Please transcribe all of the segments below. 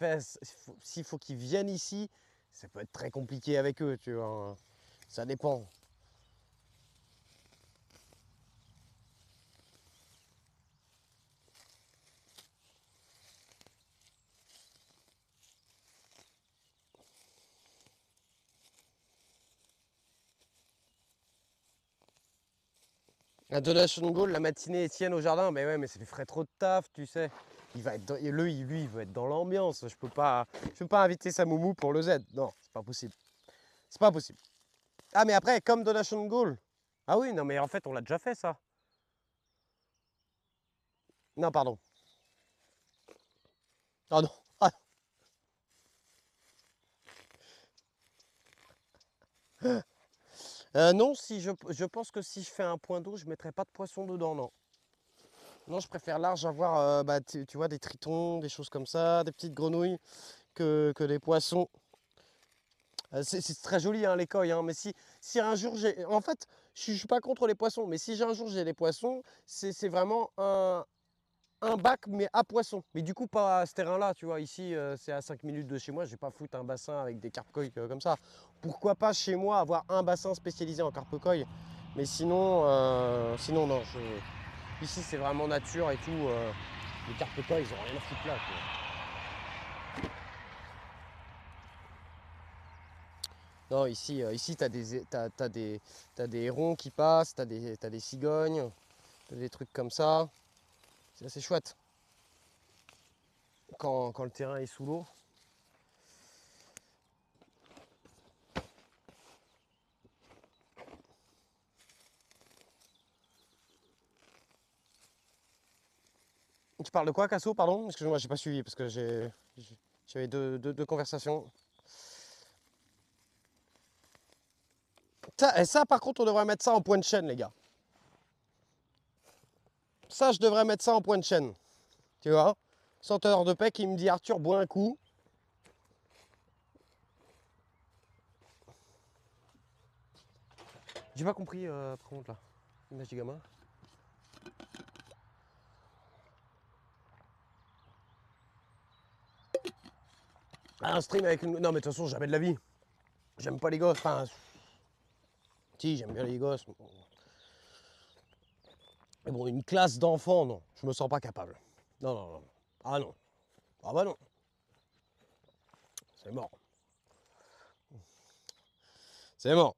espèces, s'il faut qu'ils viennent ici, ça peut être très compliqué avec eux, tu vois. Ça dépend. La donation goal, la matinée Étienne au jardin, mais ouais, mais ça lui ferait trop de taf, tu sais. Il va être lui, il veut être dans l'ambiance. Je peux pas inviter sa moumou pour le Z. Non, c'est pas possible. C'est pas possible. Ah, mais après, comme donation goal. Ah oui, non, mais en fait, on l'a déjà fait, ça. Non, pardon. Ah non. Ah, non, si je pense que si je fais un point d'eau, je mettrai pas de poisson dedans, non. Non, je préfère large avoir, bah, tu vois, des tritons, des choses comme ça, des petites grenouilles, que des poissons. C'est très joli, hein, l'écoille, hein, mais si un jour j'ai... En fait, je suis pas contre les poissons, mais si un jour j'ai des poissons, c'est vraiment un bac, mais à poissons. Mais du coup, pas à ce terrain-là, tu vois. Ici, c'est à 5 minutes de chez moi, je vais pas foutre un bassin avec des carpe-coï comme ça. Pourquoi pas chez moi avoir un bassin spécialisé en carpe-coï, mais sinon non. Ici, c'est vraiment nature et tout. Les carpe-coï, ils ont rien à foutre là, quoi. Non, ici t'as des hérons qui passent, t'as des cigognes, t'as des trucs comme ça. C'est assez chouette quand le terrain est sous l'eau. Tu parles de quoi, Casso, pardon? Excuse-moi, j'ai pas suivi parce que j'avais deux conversations. Ça, par contre, on devrait mettre ça en point de chaîne, les gars. Ça, je devrais mettre ça en point de chaîne. Tu vois? Senteur de paix qui me dit Arthur, bois un coup. J'ai pas compris, par contre, là. L'image du gamin. Ah, un stream avec une. Non, mais de toute façon, jamais de la vie. J'aime pas les gosses. Enfin, si, j'aime bien les gosses. Mais bon, une classe d'enfants, non. Je me sens pas capable. Non, non, non. Ah non. Ah bah non. C'est mort. C'est mort.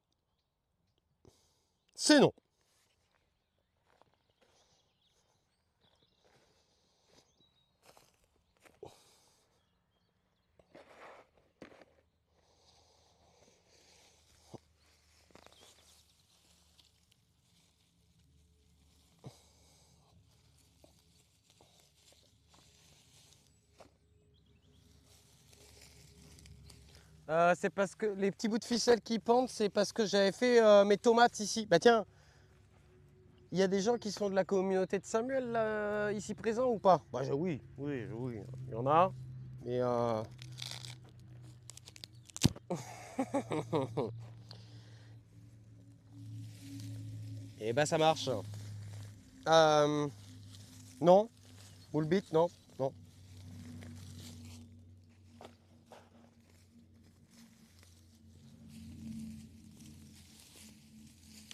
C'est non. C'est parce que les petits bouts de ficelle qui pendent, c'est parce que j'avais fait mes tomates ici. Bah tiens, il y a des gens qui sont de la communauté de Samuel là, ici présents ou pas? Bah oui, oui, oui, il y en a. Mais et bah ça marche. Euh, non, Bullbit, non, non.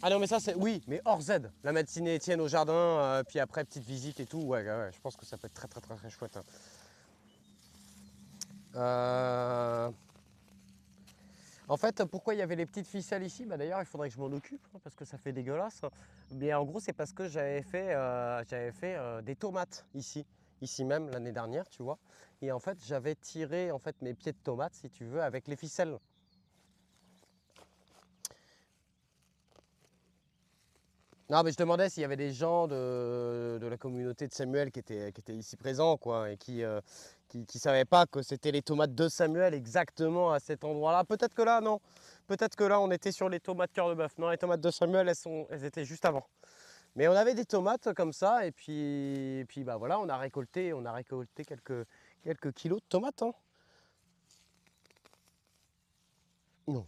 Ah non mais ça c'est oui, mais hors Z. La matinée Étienne au jardin, puis après petite visite et tout. Ouais, ouais, ouais, je pense que ça peut être très très très très chouette, hein. Euh, En fait, pourquoi il y avait les petites ficelles ici? Bah d'ailleurs, il faudrait que je m'en occupe, hein, parce que ça fait dégueulasse. Mais en gros, c'est parce que j'avais fait des tomates ici même l'année dernière, tu vois. Et en fait, j'avais tiré en fait mes pieds de tomates, si tu veux, avec les ficelles. Non, mais je demandais s'il y avait des gens de la communauté de Samuel qui étaient ici présents, quoi, et qui savaient pas que c'était les tomates de Samuel exactement à cet endroit-là. Peut-être que là, non. Peut-être que là, on était sur les tomates cœur de bœuf. Non, les tomates de Samuel, elles étaient juste avant. Mais on avait des tomates comme ça, et puis bah voilà, on a récolté quelques kilos de tomates, hein. Non.